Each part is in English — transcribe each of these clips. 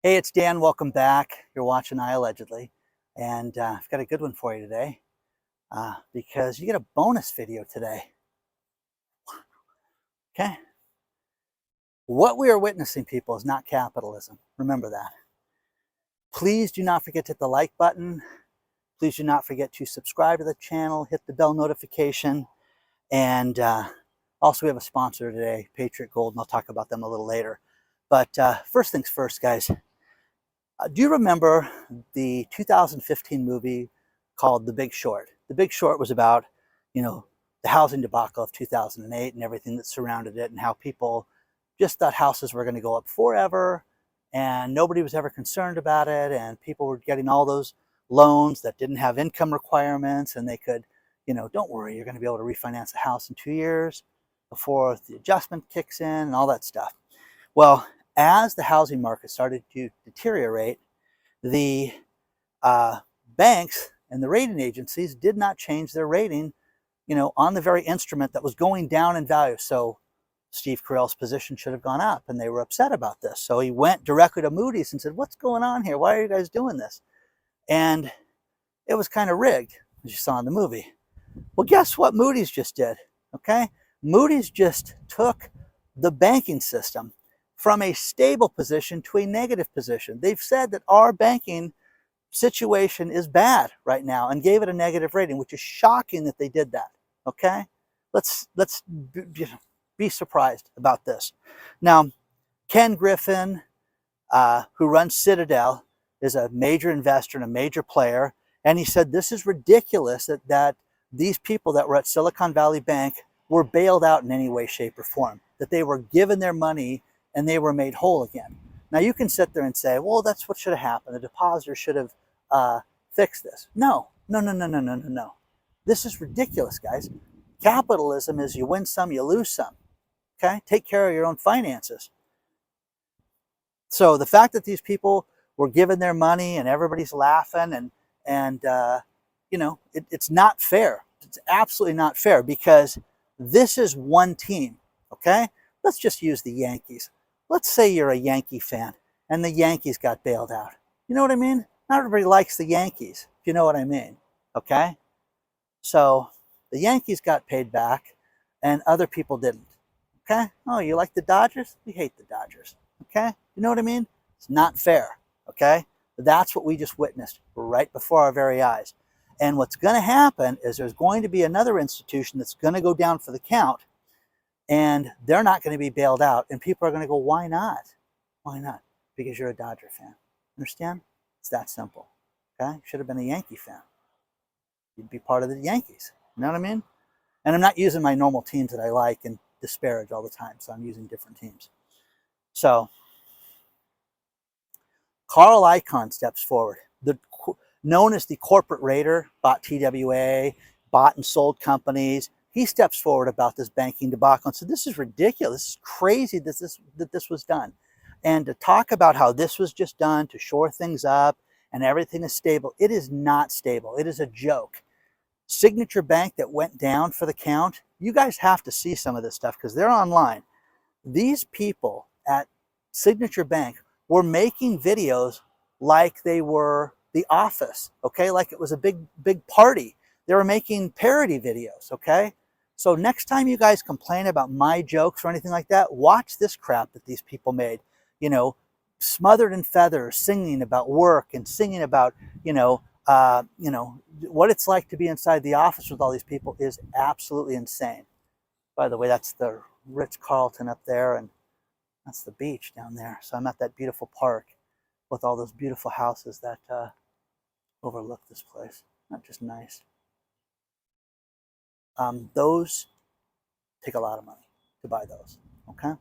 Hey, it's Dan. Welcome back. You're watching iAllegedly, and I've got a good one for you today because you get a bonus video today. Okay? What we are witnessing, people, is not capitalism. Remember that. Please do not forget to hit the like button. Please do not forget to subscribe to the channel, hit the bell notification, and also we have a sponsor today, Patriot Gold, and I'll talk about them a little later. But first things first, guys. Do you remember the 2015 movie called The Big Short? The Big Short was about, the housing debacle of 2008 and everything that surrounded it, and how people just thought houses were going to go up forever and nobody was ever concerned about it, and people were getting all those loans that didn't have income requirements, and they could, don't worry, you're going to be able to refinance a house in 2 years before the adjustment kicks in and all that stuff. Well, as the housing market started to deteriorate, the banks and the rating agencies did not change their rating, on the very instrument that was going down in value. So Steve Carell's position should have gone up, and they were upset about this. So he went directly to Moodys and said, "What's going on here? Why are you guys doing this?" And it was kind of rigged, as you saw in the movie. Well, guess what Moodys just did? Okay, Moodys just took the banking system from a stable position to a negative position. They've said that our banking situation is bad right now and gave it a negative rating, which is shocking that they did that. Okay, let's be surprised about this. Now, Ken Griffin, who runs Citadel, is a major investor and a major player, and he said this is ridiculous that these people that were at Silicon Valley Bank were bailed out in any way, shape, or form, that they were given their money and they were made whole again. Now you can sit there and say, well, that's what should have happened. The depositor should have fixed this. No. This is ridiculous, guys. Capitalism is you win some, you lose some. Okay? Take care of your own finances. So the fact that these people were given their money and everybody's laughing and it's not fair. It's absolutely not fair, because this is one team. Okay? Let's just use the Yankees. Let's say you're a Yankee fan and the Yankees got bailed out. You know what I mean? Not everybody likes the Yankees, if you know what I mean. Okay? So the Yankees got paid back and other people didn't. Okay? Oh, you like the Dodgers? We hate the Dodgers. Okay? You know what I mean? It's not fair. Okay? That's what we just witnessed right before our very eyes. And what's going to happen is there's going to be another institution that's going to go down for the count, and they're not going to be bailed out. And people are going to go, why not? Why not? Because you're a Dodger fan. Understand? It's that simple. Okay? Should have been a Yankee fan. You'd be part of the Yankees. You know what I mean? And I'm not using my normal teams that I like and disparage all the time. So I'm using different teams. So Carl Icahn steps forward. Known as the corporate raider, bought TWA, bought and sold companies. He steps forward about this banking debacle and said, this is ridiculous. This is crazy that this was done. And to talk about how this was just done to shore things up and everything is stable, it is not stable. It is a joke. Signature Bank that went down for the count, you guys have to see some of this stuff because they're online. These people at Signature Bank were making videos like they were The Office, okay? Like it was a big party. They were making parody videos, okay? So next time you guys complain about my jokes or anything like that, watch this crap that these people made. Smothered in feathers, singing about work and singing about, what it's like to be inside the office with all these people is absolutely insane. By the way, that's the Ritz-Carlton up there, and that's the beach down there. So I'm at that beautiful park with all those beautiful houses that overlook this place. Not just nice. Those take a lot of money to buy those, okay?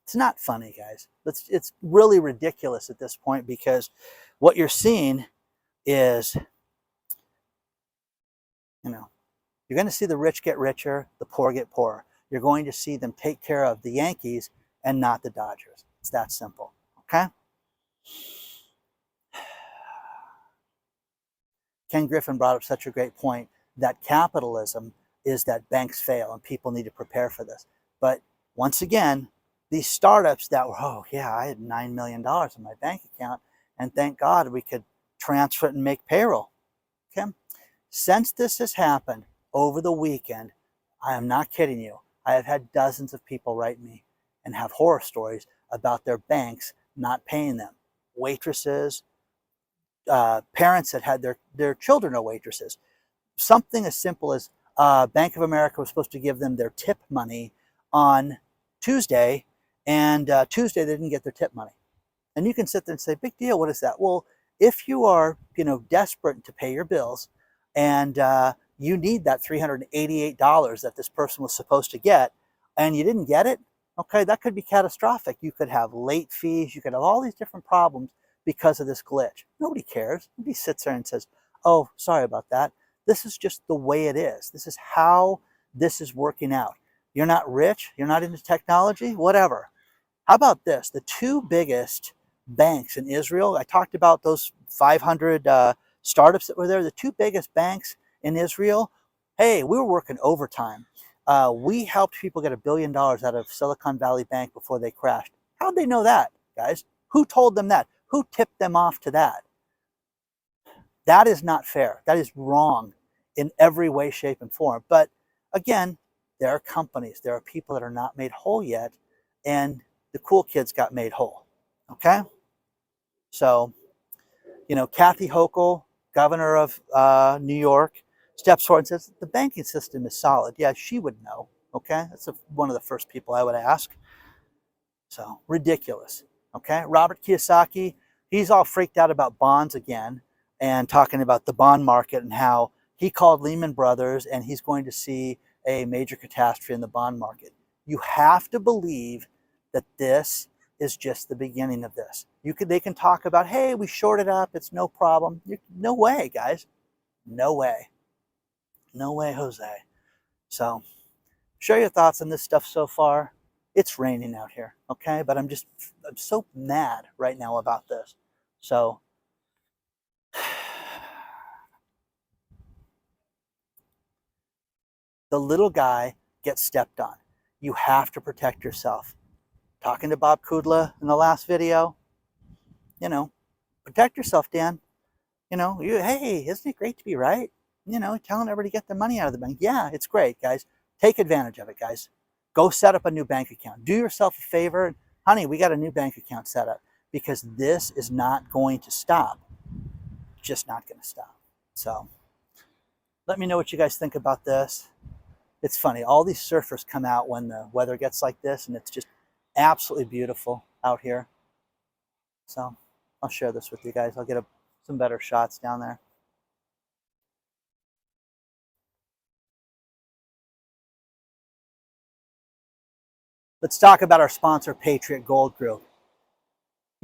It's not funny, guys. It's really ridiculous at this point, because what you're seeing is, you're going to see the rich get richer, the poor get poorer. You're going to see them take care of the Yankees and not the Dodgers. It's that simple, okay? Ken Griffin brought up such a great point that capitalism is that banks fail and people need to prepare for this. But once again, these startups that were, oh yeah, I had $9 million in my bank account, and thank God we could transfer it and make payroll. Okay. Since this has happened over the weekend, I am not kidding you, I have had dozens of people write me and have horror stories about their banks not paying them. Waitresses, parents that had their children are waitresses. Something as simple as Bank of America was supposed to give them their tip money on Tuesday, and Tuesday they didn't get their tip money. And you can sit there and say, big deal, what is that? Well, if you are, desperate to pay your bills, and you need that $388 that this person was supposed to get, and you didn't get it, okay, that could be catastrophic. You could have late fees, you could have all these different problems because of this glitch. Nobody cares. Nobody sits there and says, oh, sorry about that. This is just the way it is. This is how this is working out. You're not rich, you're not into technology, whatever. How about this? The two biggest banks in Israel, I talked about those 500 startups that were there. The two biggest banks in Israel, hey, we were working overtime. We helped people get $1 billion out of Silicon Valley Bank before they crashed. How'd they know that, guys? Who told them that? Who tipped them off to that? That is not fair. That is wrong in every way, shape, and form. But again, there are companies, there are people that are not made whole yet, and the cool kids got made whole. Okay? So, Kathy Hochul, governor of New York, steps forward and says, the banking system is solid. Yeah, she would know. Okay? That's one of the first people I would ask. So, ridiculous. Okay? Robert Kiyosaki, he's all freaked out about bonds again and talking about the bond market and how he called Lehman Brothers and he's going to see a major catastrophe in the bond market. You have to believe that this is just the beginning of this. They can talk about, hey, we shorted up, it's no problem. No way, guys. No way. No way, Jose. So, share your thoughts on this stuff so far. It's raining out here, okay? But I'm so mad right now about this. So, the little guy gets stepped on. You have to protect yourself. Talking to Bob Kudla in the last video, protect yourself, Dan. Hey, isn't it great to be right? Telling everybody to get their money out of the bank. Yeah, it's great, guys. Take advantage of it, guys. Go set up a new bank account. Do yourself a favor. Honey, we got a new bank account set up because this is not going to stop. Just not going to stop. So let me know what you guys think about this. It's funny. All these surfers come out when the weather gets like this, and it's just absolutely beautiful out here. So I'll share this with you guys. I'll get some better shots down there. Let's talk about our sponsor, Patriot Gold Group.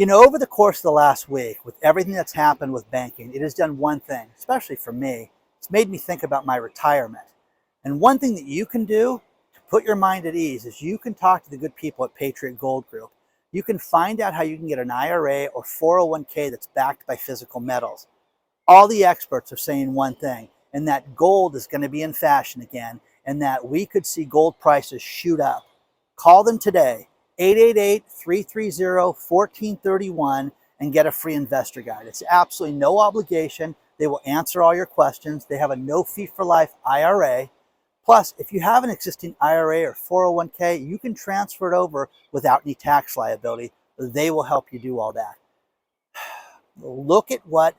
Over the course of the last week, with everything that's happened with banking, it has done one thing, especially for me. It's made me think about my retirement. And one thing that you can do to put your mind at ease is you can talk to the good people at Patriot Gold Group. You can find out how you can get an IRA or 401k that's backed by physical metals. All the experts are saying one thing, and that gold is going to be in fashion again, and that we could see gold prices shoot up. Call them today, 888-330-1431, and get a free investor guide. It's absolutely no obligation. They will answer all your questions. They have a no fee for life IRA. Plus, if you have an existing IRA or 401k, you can transfer it over without any tax liability. They will help you do all that. Look at what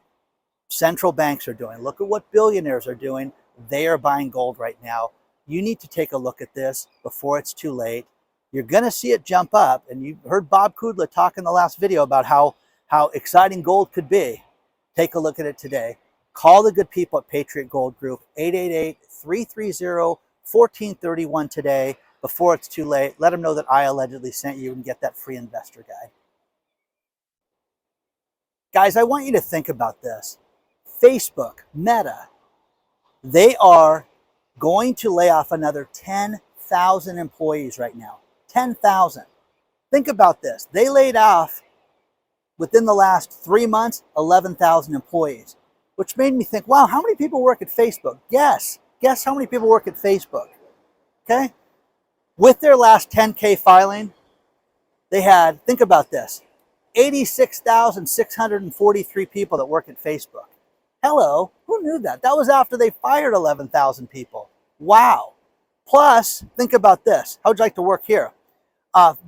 central banks are doing. Look at what billionaires are doing. They are buying gold right now. You need to take a look at this before it's too late. You're going to see it jump up. And you heard Bob Kudla talk in the last video about how exciting gold could be. Take a look at it today. Call the good people at Patriot Gold Group, 888-330-1431 today before it's too late. Let them know that I allegedly sent you and get that free investor guide. Guys, I want you to think about this. Facebook, Meta, they are going to lay off another 10,000 employees right now. 10,000. Think about this. They laid off, within the last 3 months, 11,000 employees, which made me think, wow, how many people work at Facebook? Guess how many people work at Facebook? Okay? With their last 10K filing, They had, think about this, 86,643 people that work at Facebook. Hello, who knew that? That was after they fired 11,000 people. Wow. Plus, think about this. How would you like to work here?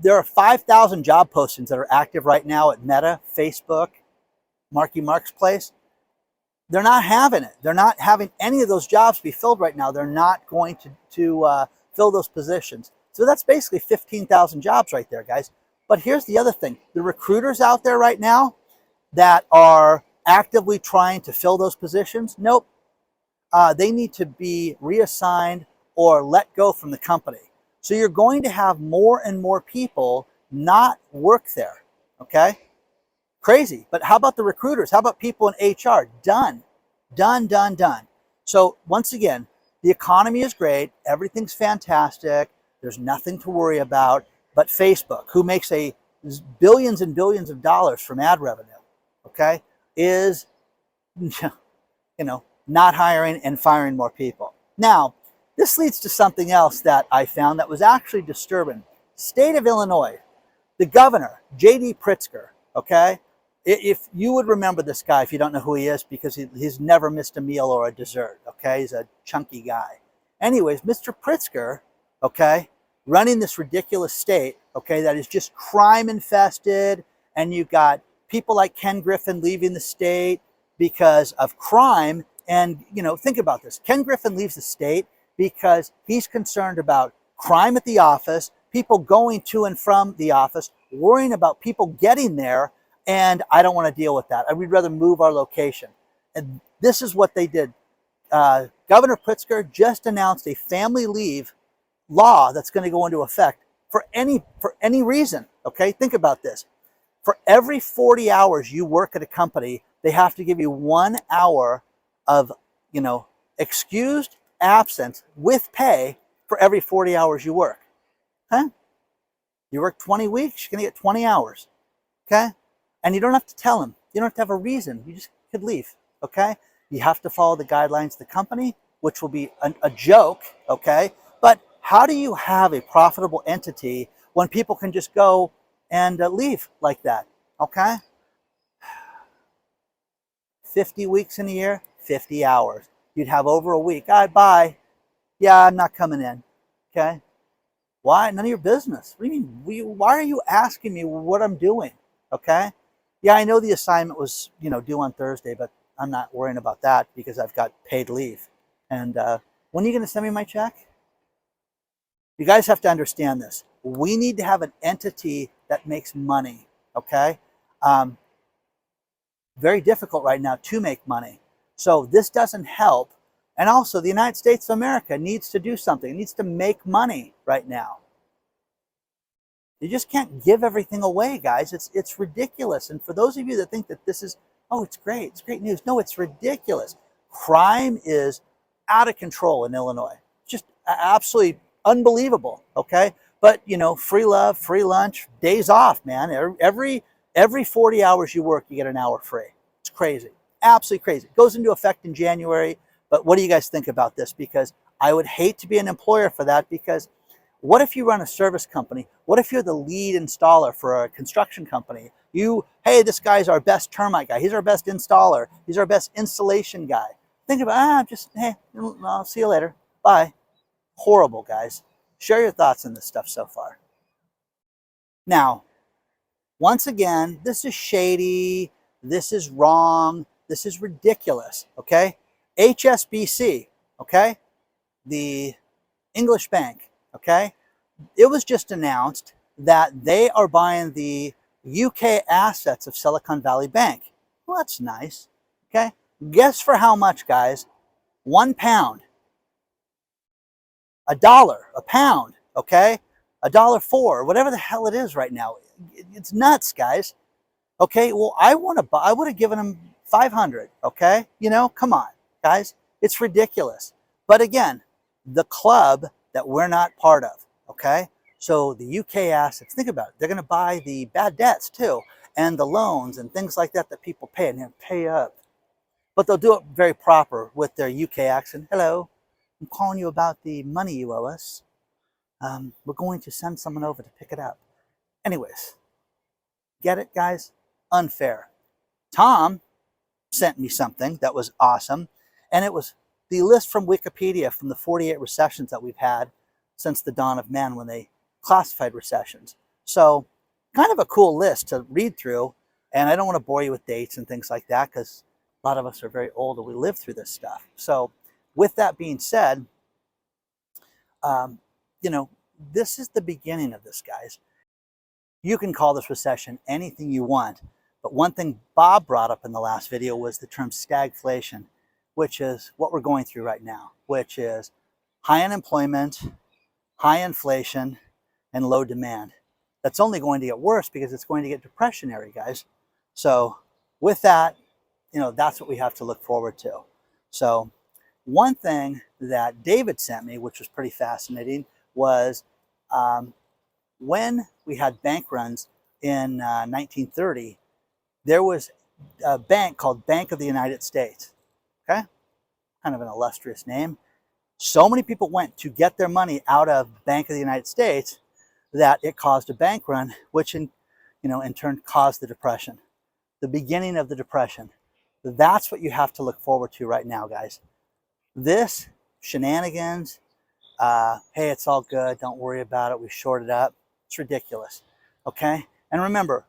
There are 5,000 job postings that are active right now at Meta, Facebook, Marky Mark's place. They're not having it. They're not having any of those jobs be filled right now. They're not going to fill those positions. So that's basically 15,000 jobs right there, guys. But here's the other thing. The recruiters out there right now that are actively trying to fill those positions, nope. They need to be reassigned or let go from the company. So you're going to have more and more people not work there, okay? Crazy. But how about the recruiters? How about people in HR? Done. Done, done, done. So once again, the economy is great. Everything's fantastic. There's nothing to worry about. But Facebook, who makes billions and billions of dollars from ad revenue, okay, is, not hiring and firing more people. Now, this leads to something else that I found that was actually disturbing. State of Illinois, the governor, J.D. Pritzker, okay? If you would remember this guy, if you don't know who he is, because he's never missed a meal or a dessert, okay? He's a chunky guy. Anyways, Mr. Pritzker, okay, running this ridiculous state, okay, that is just crime infested, and you've got people like Ken Griffin leaving the state because of crime. And, think about this. Ken Griffin leaves the state because he's concerned about crime at the office, people going to and from the office, worrying about people getting there, and I don't want to deal with that. I would rather move our location. And this is what they did. Governor Pritzker just announced a family leave law that's going to go into effect for any reason, okay? Think about this. For every 40 hours you work at a company, they have to give you 1 hour of, excused absence with pay for every 40 hours you work. Okay? You work 20 weeks, you're going to get 20 hours. Okay? And you don't have to tell them. You don't have to have a reason. You just could leave. Okay? You have to follow the guidelines of the company, which will be a joke. Okay? But how do you have a profitable entity when people can just go and leave like that? Okay? 50 weeks in a year, 50 hours. You'd have over a week. All right, bye. Yeah, I'm not coming in. Okay? Why? None of your business. What do you mean? Why are you asking me what I'm doing? Okay? Yeah, I know the assignment was, due on Thursday, but I'm not worrying about that because I've got paid leave. And when are you going to send me my check? You guys have to understand this. We need to have an entity that makes money. Okay? Very difficult right now to make money. So this doesn't help. And also the United States of America needs to do something. It needs to make money right now. You just can't give everything away, guys. It's ridiculous. And for those of you that think that this is, oh, it's great news. No, it's ridiculous. Crime is out of control in Illinois. Just absolutely unbelievable, okay? But, free love, free lunch, days off, man. Every 40 hours you work, you get an hour free. It's crazy. Absolutely crazy. It goes into effect in January. But what do you guys think about this? Because I would hate to be an employer for that, because what if you run a service company? What if you're the lead installer for a construction company? Hey, this guy's our best termite guy. He's our best installer. He's our best installation guy. Think about, hey, I'll see you later. Bye. Horrible, guys. Share your thoughts on this stuff so far. Now, once again, this is shady. This is wrong. This is ridiculous, okay? HSBC, okay? The English bank, okay? It was just announced that they are buying the UK assets of Silicon Valley Bank. Well, that's nice, okay? Guess for how much, guys? £1. $1, a pound, okay? $1.04, whatever the hell it is right now. It's nuts, guys. Okay, well, I would have given them 500, okay? Come on, guys. It's ridiculous. But again, the club that we're not part of, okay? So the UK assets, think about it. They're going to buy the bad debts too, and the loans and things like that that people pay, and they'll pay up. But they'll do it very proper with their UK accent. Hello, I'm calling you about the money you owe us. We're going to send someone over to pick it up. Anyways, get it, guys? Unfair. Tom sent me something that was awesome, and it was the list from Wikipedia from the 48 recessions that we've had since the dawn of man when they classified recessions. So kind of a cool list to read through, and I don't want to bore you with dates and things like that because a lot of us are very old and we lived through this stuff. So with that being said, you know, this is the beginning of this, guys. You can call this recession anything you want, but one thing Bob brought up in the last video was the term stagflation, which is what we're going through right now, which is high unemployment, high inflation, and low demand. That's only going to get worse because it's going to get depressionary, guys. So with that, you know, that's what we have to look forward to. So one thing that David sent me, which was pretty fascinating, was when we had bank runs in 1930, there was a bank called Bank of the United States. Okay, kind of an illustrious name. So many people went to get their money out of Bank of the United States that it caused a bank run, which in turn caused the Depression, the beginning of the Depression. That's what you have to look forward to right now, guys. This shenanigans, hey, it's all good, don't worry about it, we shorted up. It's ridiculous, okay? And remember,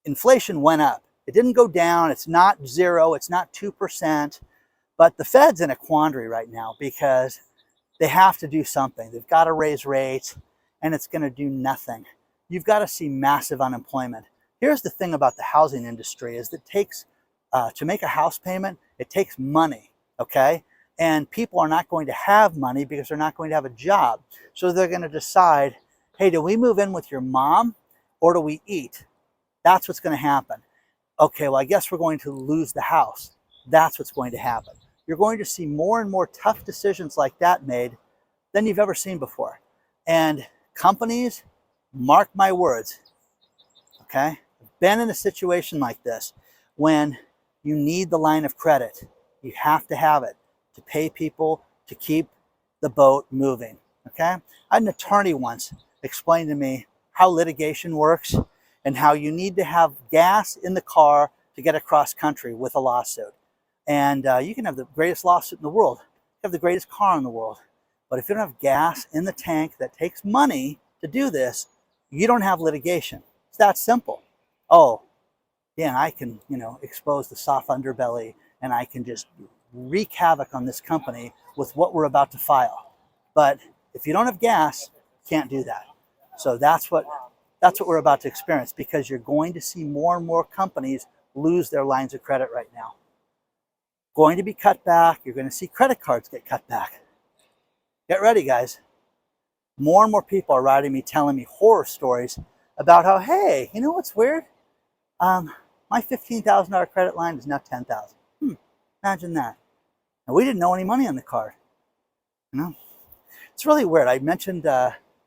inflation went up. It didn't go down. It's not 0. It's not 2%. But the Fed's in a quandary right now because they have to do something. They've got to raise rates, and it's going to do nothing. You've got to see massive unemployment. Here's the thing about the housing industry is that it takes, to make a house payment, it takes money, okay? And people are not going to have money because they're not going to have a job. So they're going to decide, hey, do we move in with your mom or do we eat? That's what's going to happen. Okay, well, I guess we're going to lose the house. That's what's going to happen. You're going to see more and more tough decisions like that made than you've ever seen before. And companies, mark my words, okay? I've been in a situation like this when you need the line of credit. You have to have it to pay people to keep the boat moving, okay? I had an attorney once explain to me how litigation works and how you need to have gas in the car to get across country with a lawsuit. And you can have the greatest lawsuit in the world, you have the greatest car in the world, but if you don't have gas in the tank that takes money to do this, you don't have litigation. It's that simple. Oh, yeah, I can, expose the soft underbelly and I can just wreak havoc on this company with what we're about to file. But if you don't have gas, you can't do that. So that's what we're about to experience, because you're going to see more and more companies lose their lines of credit right now. Going to be cut back. You're going to see credit cards get cut back. Get ready, guys. More and more people are writing me, telling me horror stories about how, hey, you know what's weird? My $15,000 credit line is now $10,000. Imagine that. And we didn't know any money on the card. It's really weird. I mentioned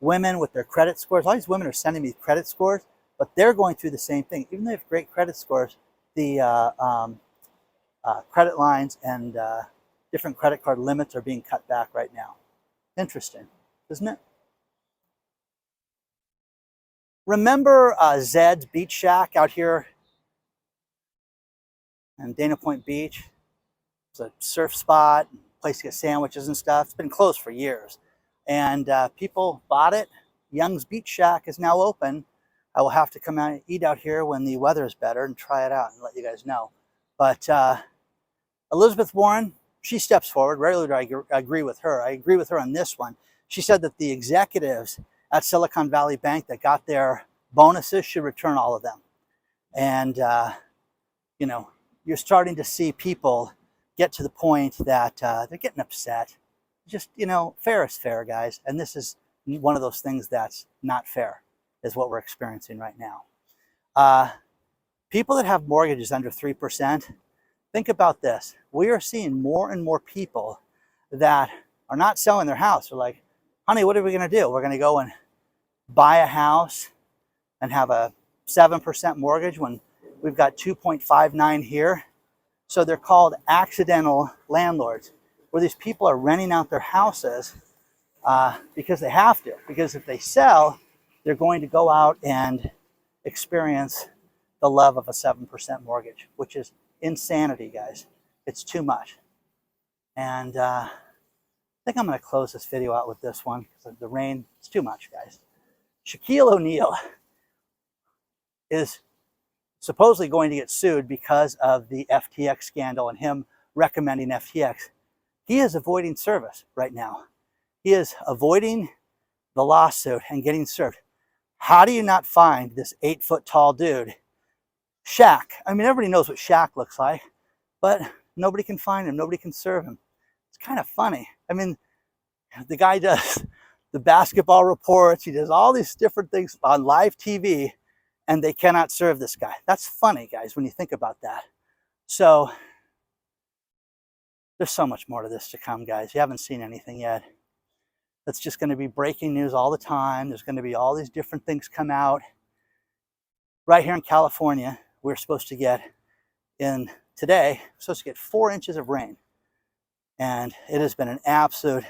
women with their credit scores. All these women are sending me credit scores, but they're going through the same thing. Even though they have great credit scores, the credit lines and different credit card limits are being cut back right now. Interesting, isn't it? Remember Zed's Beach Shack out here in Dana Point Beach? It's a surf spot, place to get sandwiches and stuff. It's been closed for years. And people bought it. Young's Beach Shack is now open. I will have to come out and eat out here when the weather is better and try it out and let you guys know. But Elizabeth Warren, she steps forward. Rarely do I agree with her. I agree with her on this one. She said that the executives at Silicon Valley Bank that got their bonuses should return all of them. And, you're starting to see people get to the point that they're getting upset. Just, fair is fair, guys. And this is one of those things that's not fair, is what we're experiencing right now. People that have mortgages under 3%, think about this. We are seeing more and more people that are not selling their house. They're like, honey, what are we going to do? We're going to go and buy a house and have a 7% mortgage when we've got 2.59 here. So they're called accidental landlords, where these people are renting out their houses because they have to. Because if they sell, they're going to go out and experience the love of a 7% mortgage, which is insanity, guys. It's too much. And I think I'm going to close this video out with this one because the rain, it's too much, guys. Shaquille O'Neal is supposedly going to get sued because of the FTX scandal and him recommending FTX. He is avoiding service right now. He is avoiding the lawsuit and getting served. How do you not find this 8-foot-tall dude, Shaq? I mean, everybody knows what Shaq looks like, but nobody can find him. Nobody can serve him. It's kind of funny. I mean, the guy does the basketball reports. He does all these different things on live TV, and they cannot serve this guy. That's funny, guys, when you think about that. So there's so much more to this to come, guys. You haven't seen anything yet. It's just going to be breaking news all the time. There's going to be all these different things come out. Right here in California, we're supposed to get today, we're supposed to get 4 inches of rain. And it has been an absolute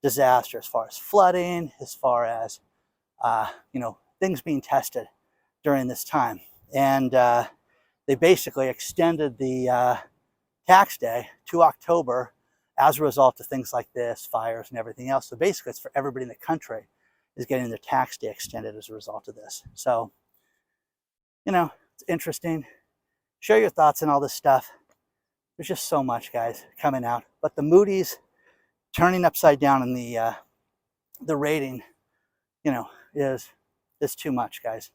disaster as far as flooding, as far as, things being tested during this time. And they basically extended the tax day to October as a result of things like this, fires and everything else. So basically it's for everybody in the country is getting their tax day extended as a result of this. So, it's interesting. Share your thoughts on all this stuff. There's just so much, guys, coming out. But the Moodys turning upside down in the rating, is too much, guys.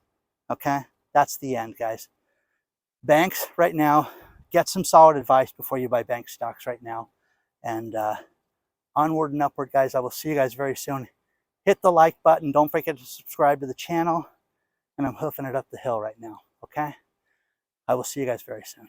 Okay? That's the end, guys. Banks right now, get some solid advice before you buy bank stocks right now. And onward and upward, guys. I will see you guys very soon. Hit the like button. Don't forget to subscribe to the channel. And I'm hoofing it up the hill right now. Okay? I will see you guys very soon.